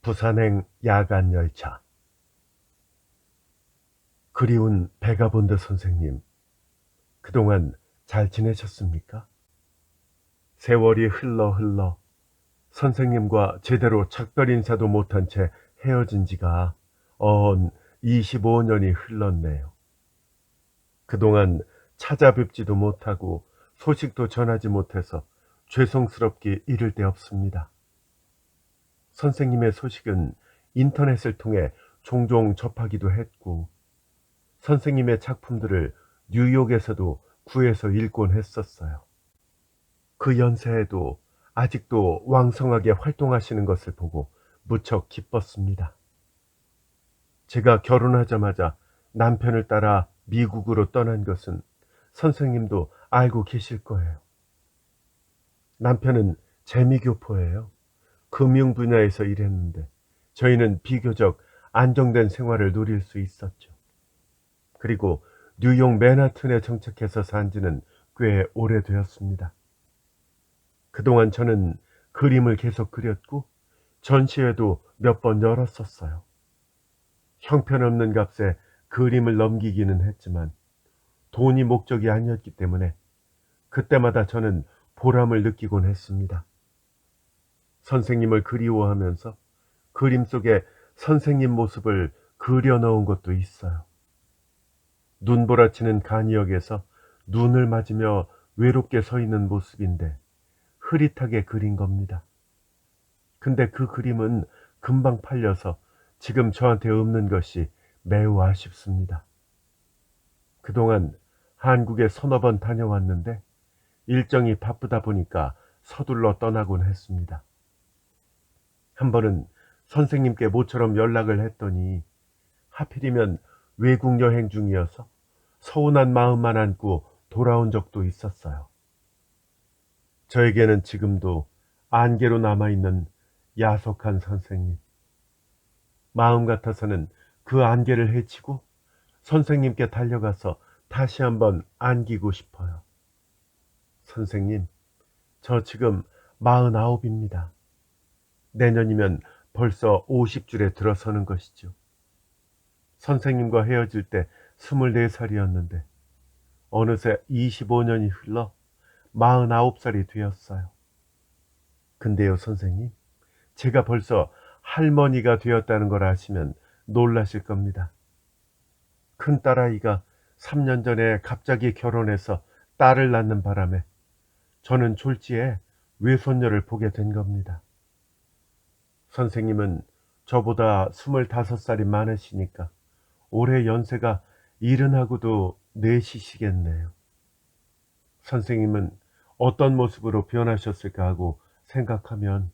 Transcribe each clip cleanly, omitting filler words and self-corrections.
부산행 야간 열차. 그리운 베가본드 선생님, 그동안 잘 지내셨습니까? 세월이 흘러 선생님과 제대로 작별 인사도 못한 채 헤어진 지가 어언 25년이 흘렀네요. 그동안 찾아뵙지도 못하고 소식도 전하지 못해서 죄송스럽게 이를 데 없습니다. 선생님의 소식은 인터넷을 통해 종종 접하기도 했고, 선생님의 작품들을 뉴욕에서도 구해서 읽곤 했었어요. 그 연세에도 아직도 왕성하게 활동하시는 것을 보고 무척 기뻤습니다. 제가 결혼하자마자 남편을 따라 미국으로 떠난 것은 선생님도 알고 계실 거예요. 남편은 재미교포예요. 금융 분야에서 일했는데 저희는 비교적 안정된 생활을 누릴 수 있었죠. 그리고 뉴욕 맨하튼에 정착해서 산 지는 꽤 오래되었습니다. 그동안 저는 그림을 계속 그렸고 전시회도 몇 번 열었었어요. 형편없는 값에 그림을 넘기기는 했지만 돈이 목적이 아니었기 때문에 그때마다 저는 보람을 느끼곤 했습니다. 선생님을 그리워하면서 그림 속에 선생님 모습을 그려 넣은 것도 있어요. 눈보라치는 간이역에서 눈을 맞으며 외롭게 서 있는 모습인데 흐릿하게 그린 겁니다. 근데 그 그림은 금방 팔려서 지금 저한테 없는 것이 매우 아쉽습니다. 그동안 한국에 서너 번 다녀왔는데 일정이 바쁘다 보니까 서둘러 떠나곤 했습니다. 한 번은 선생님께 모처럼 연락을 했더니 하필이면 외국 여행 중이어서 서운한 마음만 안고 돌아온 적도 있었어요. 저에게는 지금도 안개로 남아있는 야속한 선생님. 마음 같아서는 그 안개를 헤치고 선생님께 달려가서 다시 한번 안기고 싶어요. 선생님, 저 지금 49입니다. 내년이면 벌써 50줄에 들어서는 것이죠. 선생님과 헤어질 때 24살이었는데 어느새 25년이 흘러 49살이 되었어요. 근데요, 선생님, 제가 벌써 할머니가 되었다는 걸 아시면 놀라실 겁니다. 큰 딸아이가 3년 전에 갑자기 결혼해서 딸을 낳는 바람에 저는 졸지에 외손녀를 보게 된 겁니다. 선생님은 저보다 25살이 많으시니까 올해 연세가 70하고도 넷이시겠네요. 선생님은 어떤 모습으로 변하셨을까 하고 생각하면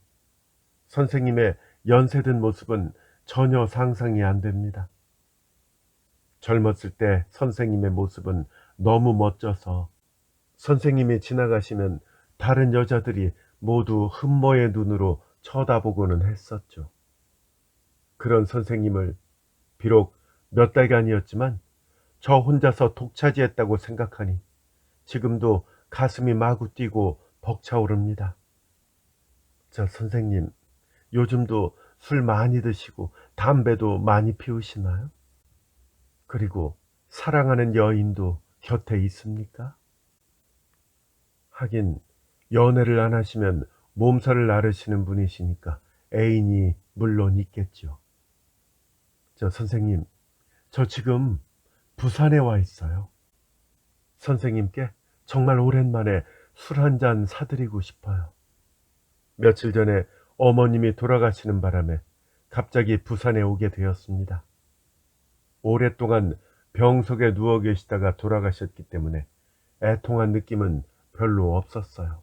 선생님의 연세든 모습은 전혀 상상이 안 됩니다. 젊었을 때 선생님의 모습은 너무 멋져서 선생님이 지나가시면 다른 여자들이 모두 흠모의 눈으로 쳐다보고는 했었죠. 그런 선생님을 비록 몇 달간이었지만 저 혼자서 독차지했다고 생각하니 지금도 가슴이 마구 뛰고 벅차오릅니다. 저 선생님, 요즘도 술 많이 드시고 담배도 많이 피우시나요? 그리고 사랑하는 여인도 곁에 있습니까? 하긴 연애를 안 하시면 몸살을 앓으시는 분이시니까 애인이 물론 있겠죠. 저 선생님, 저 지금 부산에 와 있어요. 선생님께 정말 오랜만에 술 한 잔 사드리고 싶어요. 며칠 전에 어머님이 돌아가시는 바람에 갑자기 부산에 오게 되었습니다. 오랫동안 병석에 누워 계시다가 돌아가셨기 때문에 애통한 느낌은 별로 없었어요.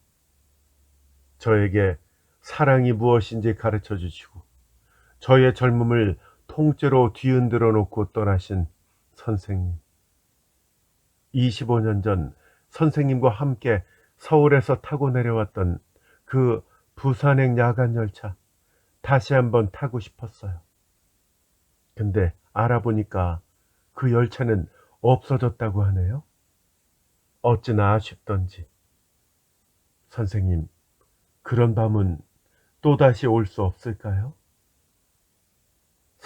저에게 사랑이 무엇인지 가르쳐 주시고 저의 젊음을 통째로 뒤흔들어 놓고 떠나신 선생님. 25년 전 선생님과 함께 서울에서 타고 내려왔던 그 부산행 야간 열차 다시 한번 타고 싶었어요. 근데 알아보니까 그 열차는 없어졌다고 하네요. 어찌나 아쉽던지. 선생님, 그런 밤은 또다시 올 수 없을까요?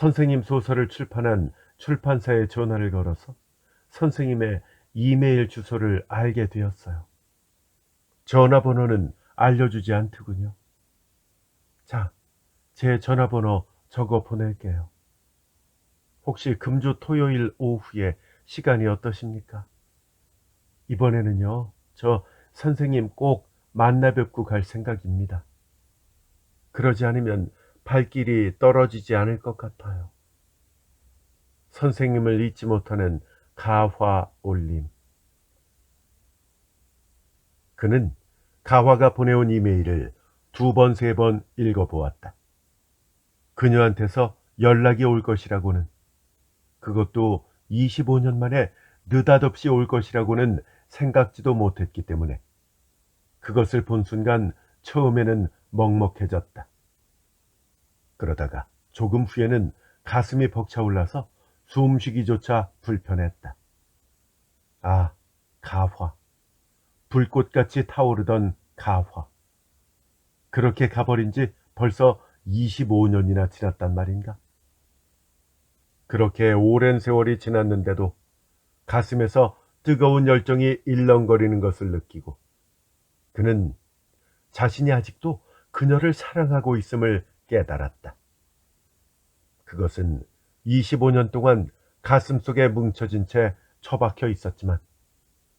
선생님 소설을 출판한 출판사에 전화를 걸어서 선생님의 이메일 주소를 알게 되었어요. 전화번호는 알려주지 않더군요. 자, 제 전화번호 적어 보낼게요. 혹시 금주 토요일 오후에 시간이 어떠십니까? 이번에는요, 저 선생님 꼭 만나 뵙고 갈 생각입니다. 그러지 않으면 발길이 떨어지지 않을 것 같아요. 선생님을 잊지 못하는 가화 올림. 그는 가화가 보내온 이메일을 2번, 3번 읽어보았다. 그녀한테서 연락이 올 것이라고는, 그것도 25년 만에 느닷없이 올 것이라고는 생각지도 못했기 때문에 그것을 본 순간 처음에는 먹먹해졌다. 그러다가 조금 후에는 가슴이 벅차올라서 숨쉬기조차 불편했다. 아, 가화. 불꽃같이 타오르던 가화. 그렇게 가버린 지 벌써 25년이나 지났단 말인가? 그렇게 오랜 세월이 지났는데도 가슴에서 뜨거운 열정이 일렁거리는 것을 느끼고 그는 자신이 아직도 그녀를 사랑하고 있음을 깨달았다. 그것은 25년 동안 가슴속에 뭉쳐진 채 처박혀 있었지만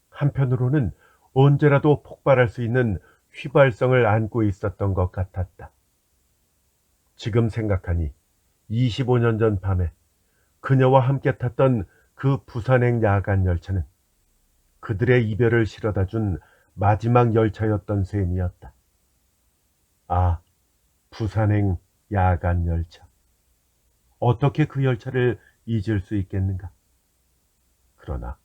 한편으로는 언제라도 폭발할 수 있는 휘발성을 안고 있었던 것 같았다. 지금 생각하니 25년 전 밤에 그녀와 함께 탔던 그 부산행 야간 열차는 그들의 이별을 실어다 준 마지막 열차였던 셈이었다. 아, 부산행 야간 열차. 어떻게 그 열차를 잊을 수 있겠는가? 그러나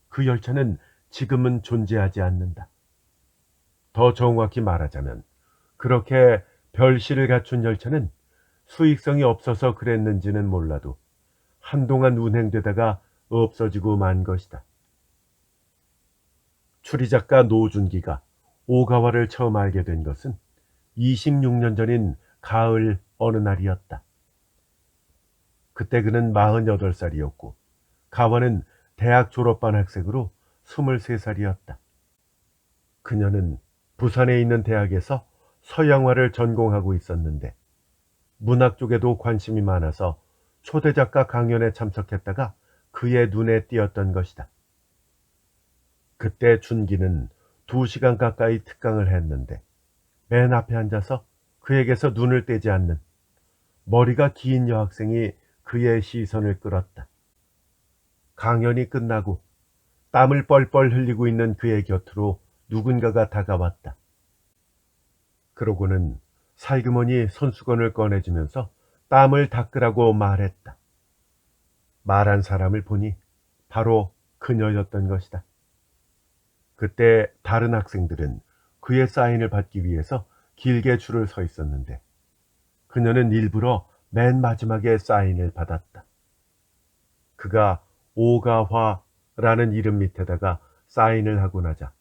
그 열차는 지금은 존재하지 않는다. 더 정확히 말하자면 그렇게 별실을 갖춘 열차는 수익성이 없어서 그랬는지는 몰라도 한동안 운행되다가 없어지고 만 것이다. 추리작가 노준기가 오가와를 처음 알게 된 것은 26년 전인 가을 어느 날이었다. 그때 그는 48살이었고 가와는 대학 졸업반 학생으로 23살이었다. 그녀는 부산에 있는 대학에서 서양화를 전공하고 있었는데 문학 쪽에도 관심이 많아서 초대작가 강연에 참석했다가 그의 눈에 띄었던 것이다. 그때 준기는 2시간 가까이 특강을 했는데 맨 앞에 앉아서 그에게서 눈을 떼지 않는 머리가 긴 여학생이 그의 시선을 끌었다. 강연이 끝나고 땀을 뻘뻘 흘리고 있는 그의 곁으로 누군가가 다가왔다. 그러고는 살그머니 손수건을 꺼내주면서 땀을 닦으라고 말했다. 말한 사람을 보니 바로 그녀였던 것이다. 그때 다른 학생들은 그의 사인을 받기 위해서 길게 줄을 서 있었는데 그녀는 일부러 맨 마지막에 사인을 받았다. 그가 오가화라는 이름 밑에다가 사인을 하고 나자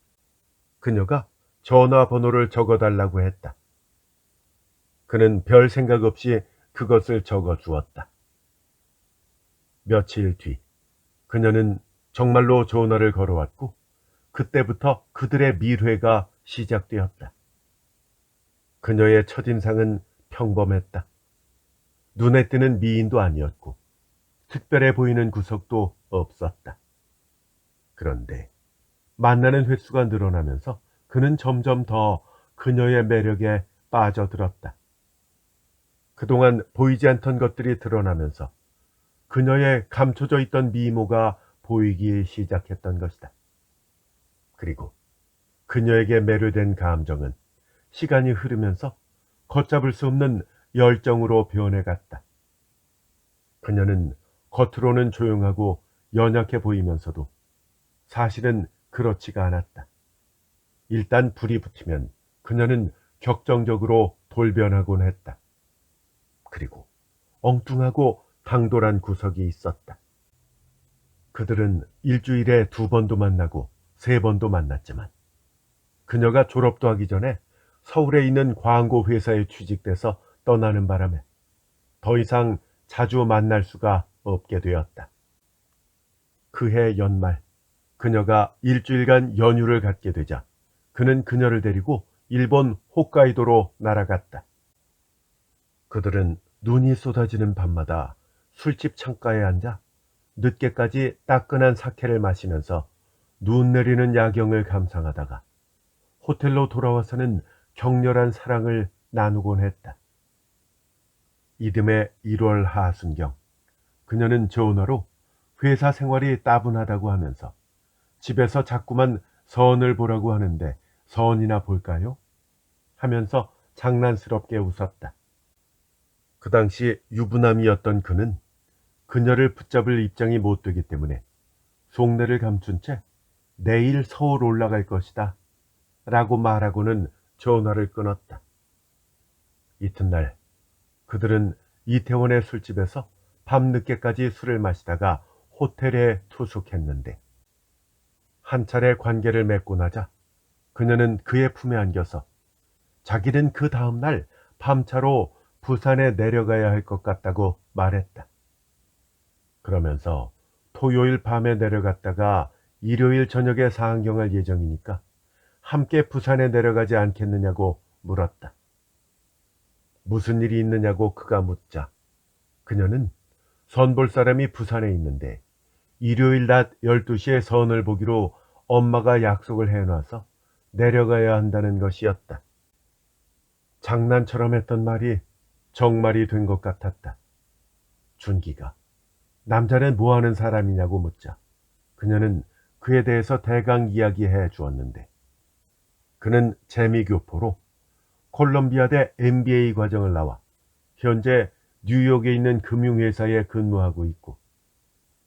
그녀가 전화번호를 적어달라고 했다. 그는 별 생각 없이 그것을 적어 주었다. 며칠 뒤 그녀는 정말로 전화를 걸어왔고 그때부터 그들의 밀회가 시작되었다. 그녀의 첫인상은 평범했다. 눈에 띄는 미인도 아니었고 특별해 보이는 구석도 없었다. 그런데 만나는 횟수가 늘어나면서 그는 점점 더 그녀의 매력에 빠져들었다. 그동안 보이지 않던 것들이 드러나면서 그녀의 감춰져 있던 미모가 보이기 시작했던 것이다. 그리고 그녀에게 매료된 감정은 시간이 흐르면서 걷잡을 수 없는 열정으로 변해갔다. 그녀는 겉으로는 조용하고 연약해 보이면서도 사실은 그렇지가 않았다. 일단 불이 붙으면 그녀는 격정적으로 돌변하곤 했다. 그리고 엉뚱하고 당돌한 구석이 있었다. 그들은 일주일에 2번도 만나고 3번도 만났지만 그녀가 졸업도 하기 전에 서울에 있는 광고 회사에 취직돼서 떠나는 바람에 더 이상 자주 만날 수가 없게 되었다. 그해 연말 그녀가 일주일간 연휴를 갖게 되자 그는 그녀를 데리고 일본 홋카이도로 날아갔다. 그들은 눈이 쏟아지는 밤마다 술집 창가에 앉아 늦게까지 따끈한 사케를 마시면서 눈 내리는 야경을 감상하다가 호텔로 돌아와서는 격렬한 사랑을 나누곤 했다. 이듬해 1월 하순경 그녀는 전화로 회사 생활이 따분하다고 하면서 집에서 자꾸만 선을 보라고 하는데 선이나 볼까요? 하면서 장난스럽게 웃었다. 그 당시 유부남이었던 그는 그녀를 붙잡을 입장이 못 되기 때문에 속내를 감춘 채 내일 서울 올라갈 것이다 라고 말하고는 전화를 끊었다. 이튿날 그들은 이태원의 술집에서 밤늦게까지 술을 마시다가 호텔에 투숙했는데 한 차례 관계를 맺고 나자 그녀는 그의 품에 안겨서 자기는 그 다음날 밤차로 부산에 내려가야 할 것 같다고 말했다. 그러면서 토요일 밤에 내려갔다가 일요일 저녁에 상경할 예정이니까 함께 부산에 내려가지 않겠느냐고 물었다. 무슨 일이 있느냐고 그가 묻자 그녀는 선 볼 사람이 부산에 있는데 일요일 낮 12시에 선을 보기로 엄마가 약속을 해놔서 내려가야 한다는 것이었다. 장난처럼 했던 말이 정말이 된 것 같았다. 준기가 남자는 뭐하는 사람이냐고 묻자 그녀는 그에 대해서 대강 이야기해 주었는데 그는 재미교포로 콜롬비아대 MBA 과정을 나와 현재 뉴욕에 있는 금융회사에 근무하고 있고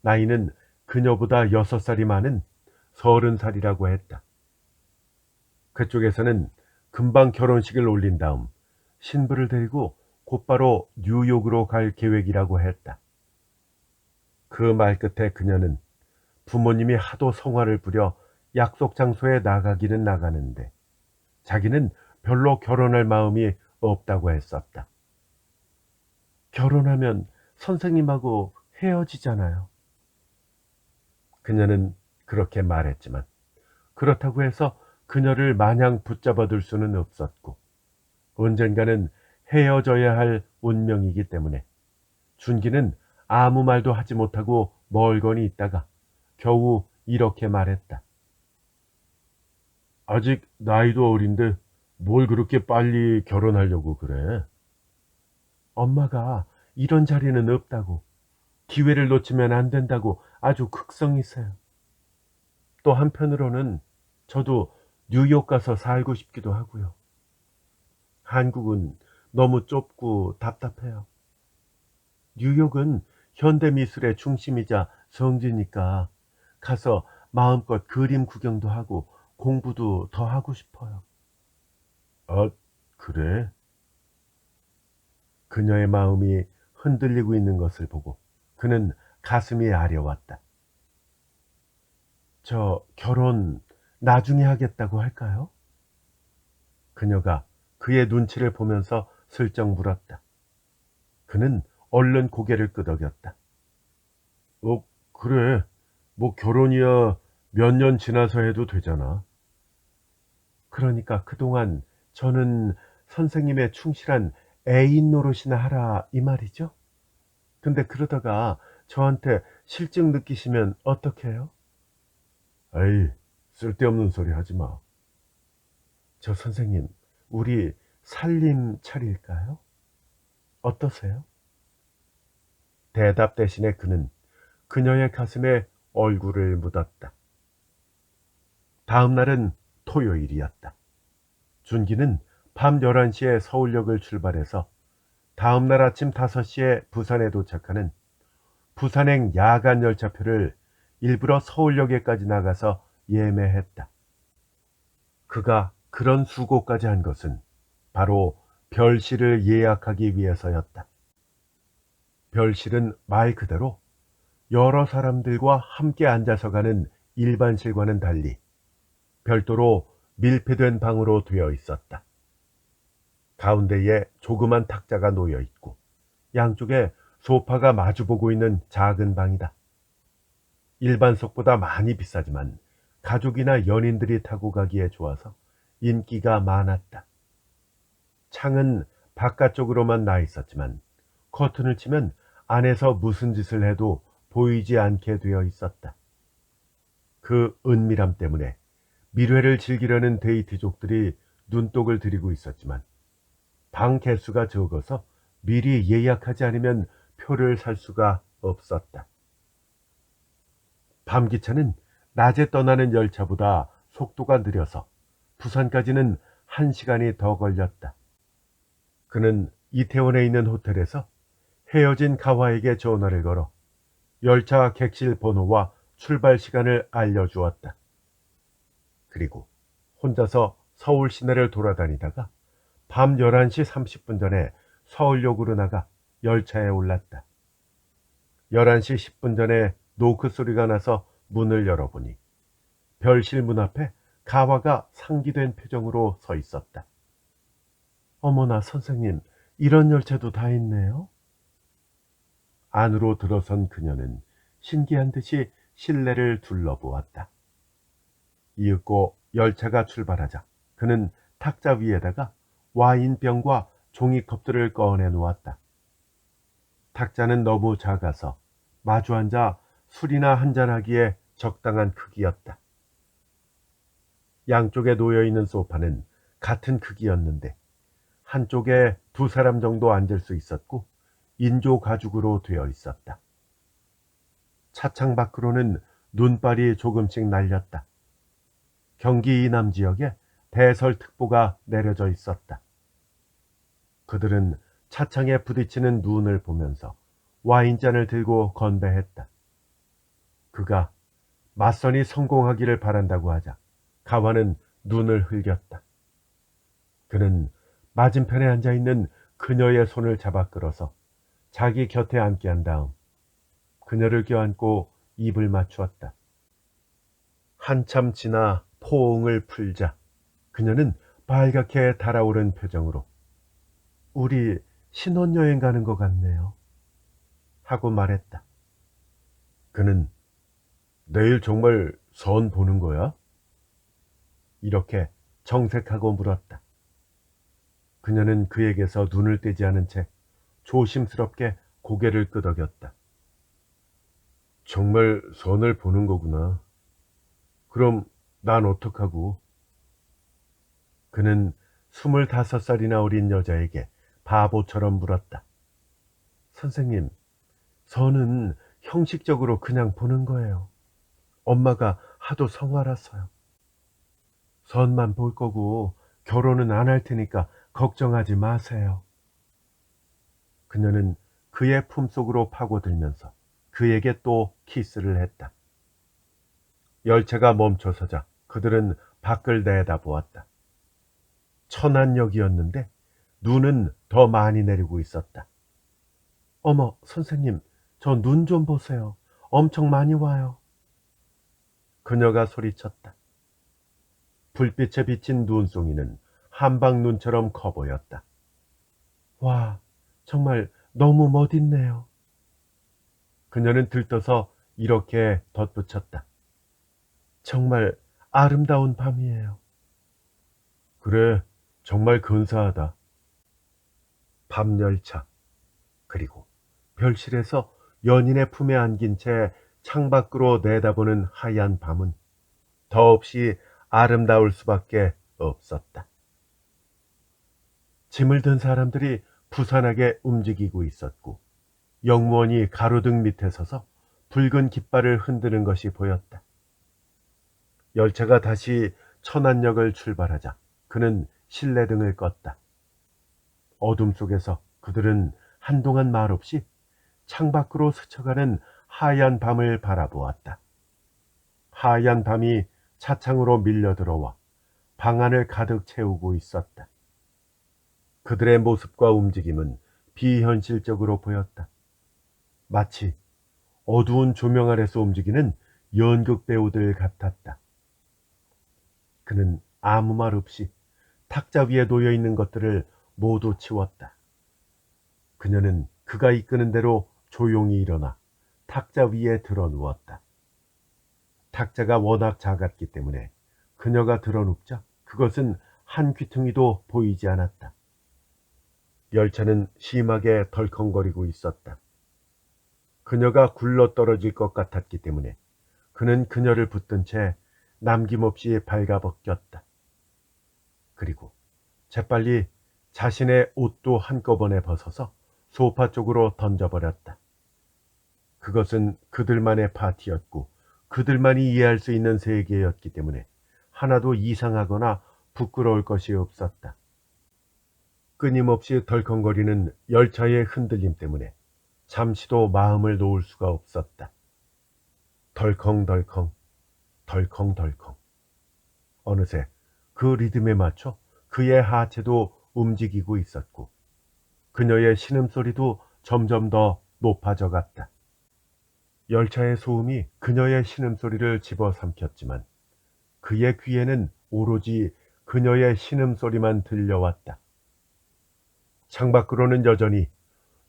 나이는 그녀보다 6살이 많은 30살이라고 했다. 그쪽에서는 금방 결혼식을 올린 다음 신부를 데리고 곧바로 뉴욕으로 갈 계획이라고 했다. 그 말 끝에 그녀는 부모님이 하도 성화를 부려 약속 장소에 나가기는 나가는데 자기는 별로 결혼할 마음이 없다고 했었다. 결혼하면 선생님하고 헤어지잖아요. 그녀는 그렇게 말했지만 그렇다고 해서 그녀를 마냥 붙잡아둘 수는 없었고 언젠가는 헤어져야 할 운명이기 때문에 준기는 아무 말도 하지 못하고 멀거니 있다가 겨우 이렇게 말했다. 아직 나이도 어린데 뭘 그렇게 빨리 결혼하려고 그래? 엄마가 이런 자리는 없다고, 기회를 놓치면 안 된다고 아주 극성이세요. 또 한편으로는 저도 뉴욕 가서 살고 싶기도 하고요. 한국은 너무 좁고 답답해요. 뉴욕은 현대미술의 중심이자 성지니까 가서 마음껏 그림 구경도 하고 공부도 더 하고 싶어요. 아, 그래? 그녀의 마음이 흔들리고 있는 것을 보고 그는 가슴이 아려왔다. 저 결혼 나중에 하겠다고 할까요? 그녀가 그의 눈치를 보면서 슬쩍 물었다. 그는 얼른 고개를 끄덕였다. 그래. 뭐 결혼이야 몇 년 지나서 해도 되잖아. 그러니까 그동안 저는 선생님의 충실한 애인 노릇이나 하라 이 말이죠? 근데 그러다가 저한테 실증 느끼시면 어떡해요? 에이, 쓸데없는 소리 하지 마. 저 선생님, 우리 살림 차릴까요? 어떠세요? 대답 대신에 그는 그녀의 가슴에 얼굴을 묻었다. 다음 날은 토요일이었다. 준기는 밤 11시에 서울역을 출발해서 다음 날 아침 5시에 부산에 도착하는 부산행 야간 열차표를 일부러 서울역에까지 나가서 예매했다. 그가 그런 수고까지 한 것은 바로 별실을 예약하기 위해서였다. 별실은 말 그대로 여러 사람들과 함께 앉아서 가는 일반실과는 달리 별도로 밀폐된 방으로 되어 있었다. 가운데에 조그만 탁자가 놓여 있고 양쪽에 소파가 마주보고 있는 작은 방이다. 일반석보다 많이 비싸지만 가족이나 연인들이 타고 가기에 좋아서 인기가 많았다. 창은 바깥쪽으로만 나 있었지만 커튼을 치면 안에서 무슨 짓을 해도 보이지 않게 되어 있었다. 그 은밀함 때문에 밀회를 즐기려는 데이트족들이 눈독을 들이고 있었지만 방 개수가 적어서 미리 예약하지 않으면 표를 살 수가 없었다. 밤기차는 낮에 떠나는 열차보다 속도가 느려서 부산까지는 1시간이 더 걸렸다. 그는 이태원에 있는 호텔에서 헤어진 가와에게 전화를 걸어 열차 객실 번호와 출발 시간을 알려주었다. 그리고 혼자서 서울 시내를 돌아다니다가 밤 11시 30분 전에 서울역으로 나가 열차에 올랐다. 11시 10분 전에 노크 소리가 나서 문을 열어보니 별실 문 앞에 가와가 상기된 표정으로 서 있었다. 어머나 선생님, 이런 열차도 다 있네요. 안으로 들어선 그녀는 신기한 듯이 실내를 둘러보았다. 이윽고 열차가 출발하자 그는 탁자 위에다가 와인병과 종이컵들을 꺼내 놓았다. 탁자는 너무 작아서 마주 앉아 술이나 한잔하기에 적당한 크기였다. 양쪽에 놓여있는 소파는 같은 크기였는데 한쪽에 2사람 정도 앉을 수 있었고 인조 가죽으로 되어 있었다. 차창 밖으로는 눈발이 조금씩 날렸다. 경기 이남 지역에 대설특보가 내려져 있었다. 그들은 차창에 부딪히는 눈을 보면서 와인잔을 들고 건배했다. 그가 맞선이 성공하기를 바란다고 하자 가와는 눈을 흘겼다. 그는 맞은편에 앉아있는 그녀의 손을 잡아 끌어서 자기 곁에 앉게 한 다음 그녀를 껴안고 입을 맞추었다. 한참 지나 포옹을 풀자 그녀는 빨갛게 달아오른 표정으로 우리 신혼여행 가는 것 같네요 하고 말했다. 그는 내일 정말 선 보는 거야? 이렇게 정색하고 물었다. 그녀는 그에게서 눈을 떼지 않은 채 조심스럽게 고개를 끄덕였다. 정말 선을 보는 거구나. 그럼 난 어떡하고? 그는 25살이나 어린 여자에게 바보처럼 물었다. 선생님, 선은 형식적으로 그냥 보는 거예요. 엄마가 하도 성화라서요. 선만 볼 거고 결혼은 안 할 테니까 걱정하지 마세요. 그녀는 그의 품속으로 파고들면서 그에게 또 키스를 했다. 열차가 멈춰서자 그들은 밖을 내다보았다. 천안역이었는데 눈은 더 많이 내리고 있었다. 어머, 선생님, 저 눈 좀 보세요. 엄청 많이 와요. 그녀가 소리쳤다. 불빛에 비친 눈송이는 한방눈처럼 커 보였다. 와, 정말 너무 멋있네요. 그녀는 들떠서 이렇게 덧붙였다. 정말 아름다운 밤이에요. 그래, 정말 근사하다. 밤열차, 그리고 별실에서 연인의 품에 안긴 채 창밖으로 내다보는 하얀 밤은 더없이 아름다울 수밖에 없었다. 짐을 든 사람들이 부산하게 움직이고 있었고 영무원이 가로등 밑에 서서 붉은 깃발을 흔드는 것이 보였다. 열차가 다시 천안역을 출발하자 그는 실내등을 껐다. 어둠 속에서 그들은 한동안 말없이 창밖으로 스쳐가는 하얀 밤을 바라보았다. 하얀 밤이 차창으로 밀려 들어와 방 안을 가득 채우고 있었다. 그들의 모습과 움직임은 비현실적으로 보였다. 마치 어두운 조명 아래서 움직이는 연극 배우들 같았다. 그는 아무 말 없이 탁자 위에 놓여 있는 것들을 모두 치웠다. 그녀는 그가 이끄는 대로 조용히 일어나 탁자 위에 들어 누웠다. 탁자가 워낙 작았기 때문에 그녀가 들어 눕자 그것은 한 귀퉁이도 보이지 않았다. 열차는 심하게 덜컹거리고 있었다. 그녀가 굴러 떨어질 것 같았기 때문에 그는 그녀를 붙든 채 남김없이 발가벗겼다. 그리고 재빨리 자신의 옷도 한꺼번에 벗어서 소파 쪽으로 던져버렸다. 그것은 그들만의 파티였고 그들만이 이해할 수 있는 세계였기 때문에 하나도 이상하거나 부끄러울 것이 없었다. 끊임없이 덜컹거리는 열차의 흔들림 때문에 잠시도 마음을 놓을 수가 없었다. 덜컹덜컹, 덜컹덜컹. 어느새 그 리듬에 맞춰 그의 하체도 움직이고 있었고 그녀의 신음소리도 점점 더 높아져 갔다. 열차의 소음이 그녀의 신음소리를 집어삼켰지만 그의 귀에는 오로지 그녀의 신음소리만 들려왔다. 창밖으로는 여전히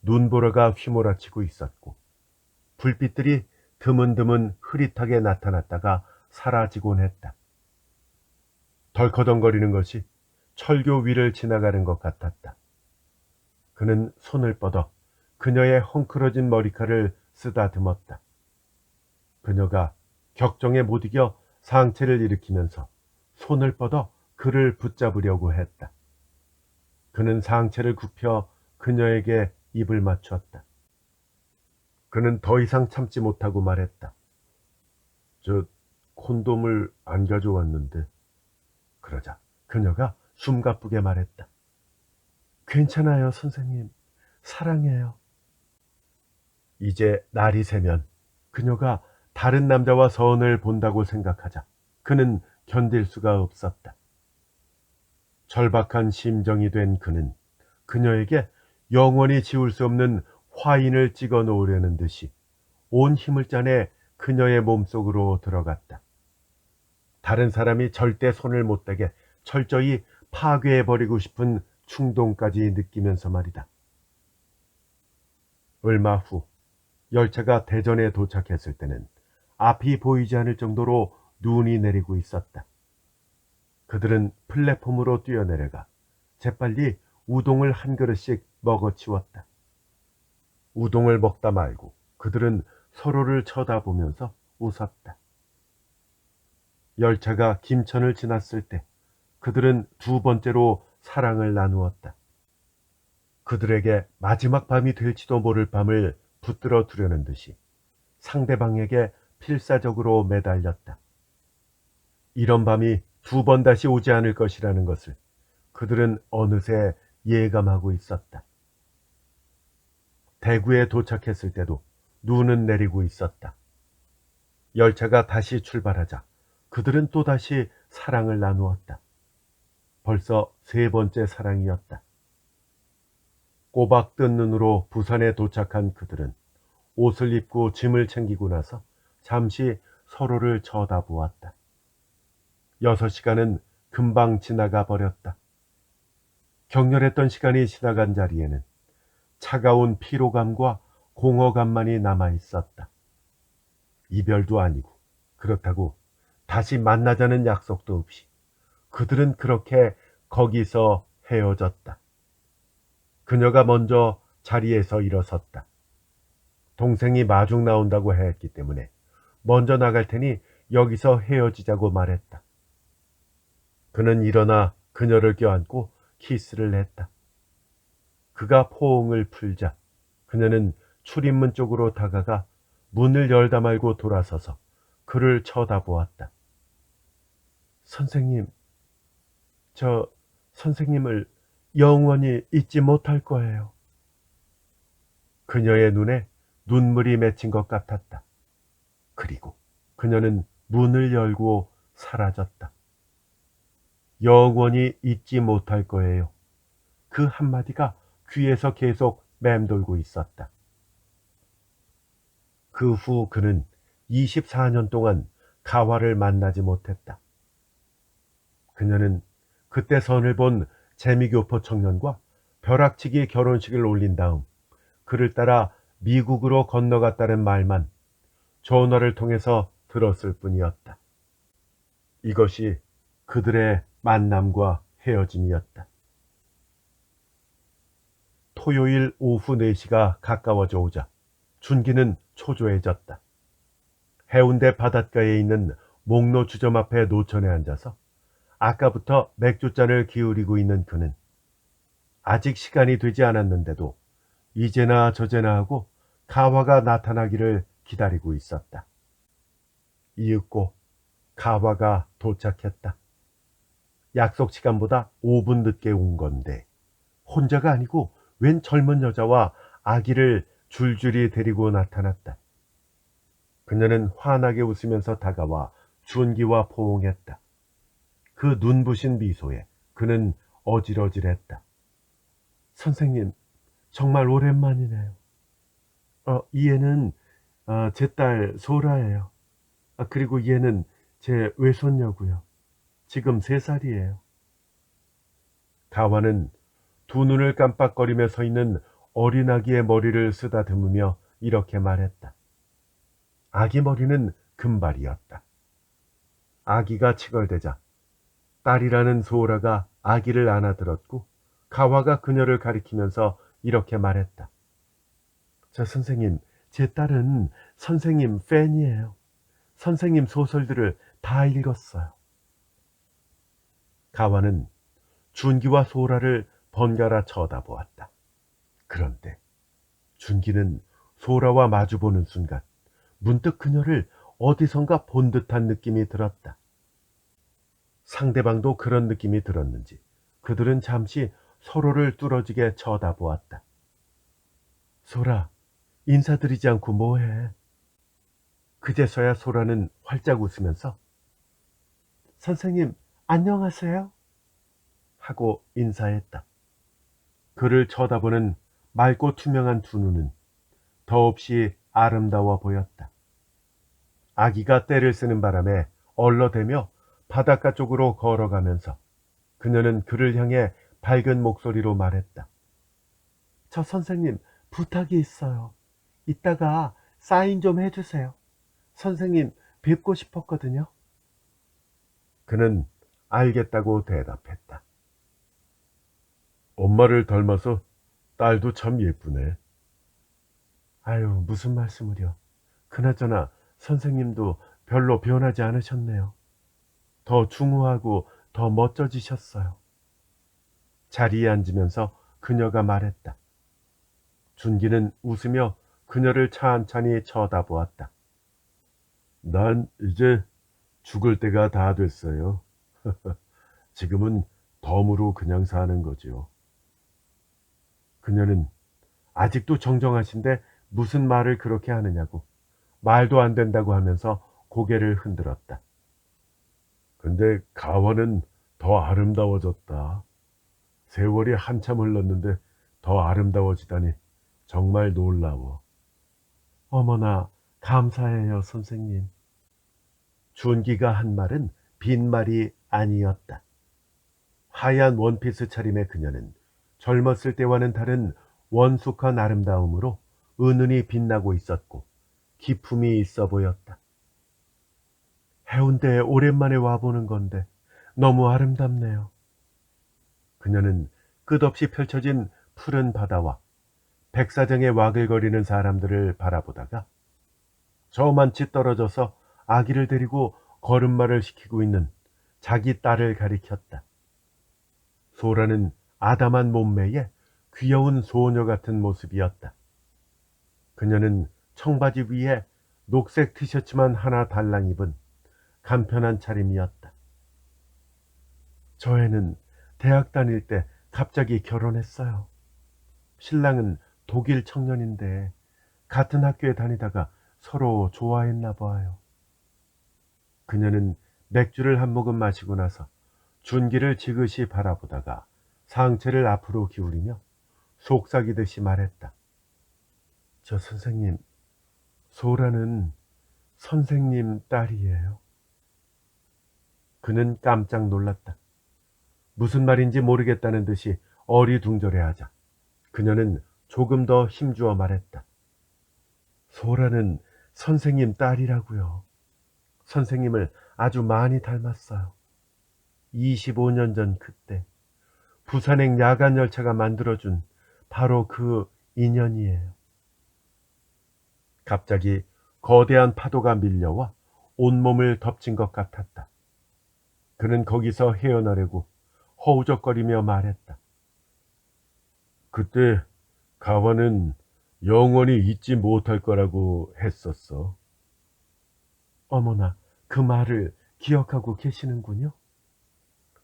눈보라가 휘몰아치고 있었고 불빛들이 드문드문 흐릿하게 나타났다가 사라지곤 했다. 덜커덩거리는 것이 철교 위를 지나가는 것 같았다. 그는 손을 뻗어 그녀의 헝클어진 머리칼을 쓰다듬었다. 그녀가 격정에 못 이겨 상체를 일으키면서 손을 뻗어 그를 붙잡으려고 했다. 그는 상체를 굽혀 그녀에게 입을 맞췄다. 그는 더 이상 참지 못하고 말했다. 저 콘돔을 안 가져왔는데. 그러자 그녀가 숨가쁘게 말했다. 괜찮아요, 선생님. 사랑해요. 이제 날이 새면 그녀가 다른 남자와 선을 본다고 생각하자 그는 견딜 수가 없었다. 절박한 심정이 된 그는 그녀에게 영원히 지울 수 없는 화인을 찍어 놓으려는 듯이 온 힘을 짜내 그녀의 몸속으로 들어갔다. 다른 사람이 절대 손을 못 대게 철저히 파괴해버리고 싶은 충동까지 느끼면서 말이다. 얼마 후 열차가 대전에 도착했을 때는 앞이 보이지 않을 정도로 눈이 내리고 있었다. 그들은 플랫폼으로 뛰어내려가 재빨리 우동을 한 그릇씩 먹어치웠다. 우동을 먹다 말고 그들은 서로를 쳐다보면서 웃었다. 열차가 김천을 지났을 때 그들은 두 번째로 사랑을 나누었다. 그들에게 마지막 밤이 될지도 모를 밤을 붙들어 두려는 듯이 상대방에게 필사적으로 매달렸다. 이런 밤이 두 번 다시 오지 않을 것이라는 것을 그들은 어느새 예감하고 있었다. 대구에 도착했을 때도 눈은 내리고 있었다. 열차가 다시 출발하자 그들은 또다시 사랑을 나누었다. 벌써 세 번째 사랑이었다. 꼬박 뜬 눈으로 부산에 도착한 그들은 옷을 입고 짐을 챙기고 나서 잠시 서로를 쳐다보았다. 6시간은 금방 지나가 버렸다. 격렬했던 시간이 지나간 자리에는 차가운 피로감과 공허감만이 남아 있었다. 이별도 아니고 그렇다고 다시 만나자는 약속도 없이 그들은 그렇게 거기서 헤어졌다. 그녀가 먼저 자리에서 일어섰다. 동생이 마중 나온다고 했기 때문에 먼저 나갈 테니 여기서 헤어지자고 말했다. 그는 일어나 그녀를 껴안고 키스를 했다. 그가 포옹을 풀자 그녀는 출입문 쪽으로 다가가 문을 열다 말고 돌아서서 그를 쳐다보았다. 선생님, 저 선생님을 영원히 잊지 못할 거예요. 그녀의 눈에 눈물이 맺힌 것 같았다. 그리고 그녀는 문을 열고 사라졌다. 영원히 잊지 못할 거예요. 그 한마디가 귀에서 계속 맴돌고 있었다. 그 후 그는 24년 동안 가화를 만나지 못했다. 그녀는 그때 선을 본 재미교포 청년과 벼락치기 결혼식을 올린 다음 그를 따라 미국으로 건너갔다는 말만 전화를 통해서 들었을 뿐이었다. 이것이 그들의 만남과 헤어짐이었다. 토요일 오후 4시가 가까워져 오자 준기는 초조해졌다. 해운대 바닷가에 있는 목로 주점 앞에 노천에 앉아서 아까부터 맥주잔을 기울이고 있는 그는 아직 시간이 되지 않았는데도 이제나 저제나 하고 가화가 나타나기를 기다리고 있었다. 이윽고 가화가 도착했다. 약속 시간보다 5분 늦게 온 건데 혼자가 아니고 웬 젊은 여자와 아기를 줄줄이 데리고 나타났다. 그녀는 환하게 웃으면서 다가와 준기와 포옹했다. 그 눈부신 미소에 그는 어질어질했다. 선생님, 정말 오랜만이네요. 이 애는 제 딸 소라예요. 그리고 얘는 제 외손녀고요. 지금 3살이에요. 가와는 두 눈을 깜빡거리며 서 있는 어린아기의 머리를 쓰다듬으며 이렇게 말했다. 아기 머리는 금발이었다. 아기가 칭얼대자 딸이라는 소라가 아기를 안아들었고 가와가 그녀를 가리키면서 이렇게 말했다. 저 선생님, 제 딸은 선생님 팬이에요. 선생님 소설들을 다 읽었어요. 가와는 준기와 소라를 번갈아 쳐다보았다. 그런데 준기는 소라와 마주보는 순간 문득 그녀를 어디선가 본 듯한 느낌이 들었다. 상대방도 그런 느낌이 들었는지 그들은 잠시 서로를 뚫어지게 쳐다보았다. 소라, 인사드리지 않고 뭐해? 그제서야 소라는 활짝 웃으면서 선생님, 안녕하세요? 하고 인사했다. 그를 쳐다보는 맑고 투명한 두 눈은 더없이 아름다워 보였다. 아기가 떼를 쓰는 바람에 얼러대며 바닷가 쪽으로 걸어가면서 그녀는 그를 향해 밝은 목소리로 말했다. 저 선생님, 부탁이 있어요. 이따가 사인 좀 해주세요. 선생님 뵙고 싶었거든요. 그는 알겠다고 대답했다. 엄마를 닮아서 딸도 참 예쁘네. 아유, 무슨 말씀을요. 그나저나 선생님도 별로 변하지 않으셨네요. 더 중후하고 더 멋져지셨어요. 자리에 앉으면서 그녀가 말했다. 준기는 웃으며 그녀를 찬찬히 쳐다보았다. 난 이제 죽을 때가 다 됐어요. 지금은 덤으로 그냥 사는 거지요. 그녀는 아직도 정정하신데 무슨 말을 그렇게 하느냐고 말도 안 된다고 하면서 고개를 흔들었다. 근데 가와는 더 아름다워졌다. 세월이 한참 흘렀는데 더 아름다워지다니 정말 놀라워. 어머나, 감사해요, 선생님. 준기가 한 말은 빈말이 아니었다. 하얀 원피스 차림의 그녀는 젊었을 때와는 다른 원숙한 아름다움으로 은은히 빛나고 있었고 기품이 있어 보였다. 해운대에 오랜만에 와보는 건데 너무 아름답네요. 그녀는 끝없이 펼쳐진 푸른 바다와 백사장에 와글거리는 사람들을 바라보다가 저만치 떨어져서 아기를 데리고 걸음마를 시키고 있는 자기 딸을 가리켰다. 소라는 아담한 몸매에 귀여운 소녀 같은 모습이었다. 그녀는 청바지 위에 녹색 티셔츠만 하나 달랑 입은 간편한 차림이었다. 저 애는 대학 다닐 때 갑자기 결혼했어요. 신랑은 독일 청년인데 같은 학교에 다니다가 서로 좋아했나 봐요. 그녀는 맥주를 한 모금 마시고 나서 준기를 지그시 바라보다가 상체를 앞으로 기울이며 속삭이듯이 말했다. 저 선생님, 소라는 선생님 딸이에요. 그는 깜짝 놀랐다. 무슨 말인지 모르겠다는 듯이 어리둥절해하자 그녀는 조금 더 힘주어 말했다. 소라는 선생님 딸이라고요. 선생님을 아주 많이 닮았어요. 25년 전 그때 부산행 야간 열차가 만들어준 바로 그 인연이에요. 갑자기 거대한 파도가 밀려와 온몸을 덮친 것 같았다. 그는 거기서 헤어나려고 허우적거리며 말했다. 그때 가와는 영원히 잊지 못할 거라고 했었어. 어머나, 그 말을 기억하고 계시는군요.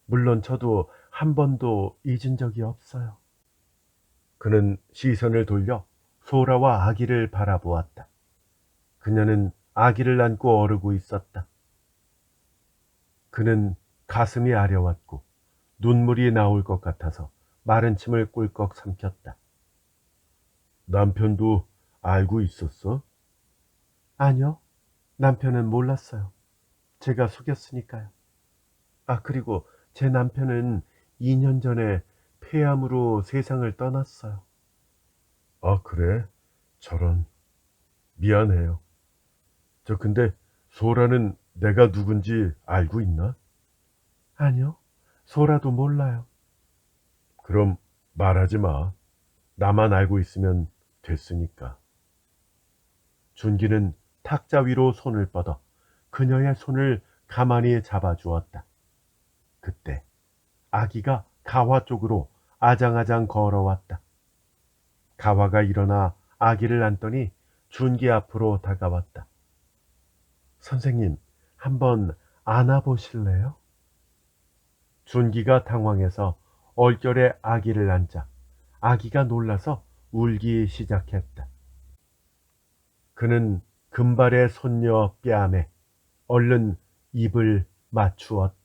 물론 저도 한 번도 잊은 적이 없어요. 그는 시선을 돌려 소라와 아기를 바라보았다. 그녀는 아기를 안고 어르고 있었다. 그는 가슴이 아려왔고 눈물이 나올 것 같아서 마른 침을 꿀꺽 삼켰다. 남편도 알고 있었어? 아니요, 남편은 몰랐어요. 제가 속였으니까요. 아, 그리고 제 남편은 2년 전에 폐암으로 세상을 떠났어요. 아, 그래? 저런. 미안해요. 저 근데 소라는 내가 누군지 알고 있나? 아니요, 소라도 몰라요. 그럼 말하지 마. 나만 알고 있으면 됐으니까. 준기는 탁자 위로 손을 뻗어 그녀의 손을 가만히 잡아주었다. 그때 아기가 가와 쪽으로 아장아장 걸어왔다. 가와가 일어나 아기를 안더니 준기 앞으로 다가왔다. 선생님, 한번 안아보실래요? 준기가 당황해서 얼결에 아기를 안자 아기가 놀라서 울기 시작했다. 그는 금발의 손녀 뺨에 얼른 입을 맞추었다.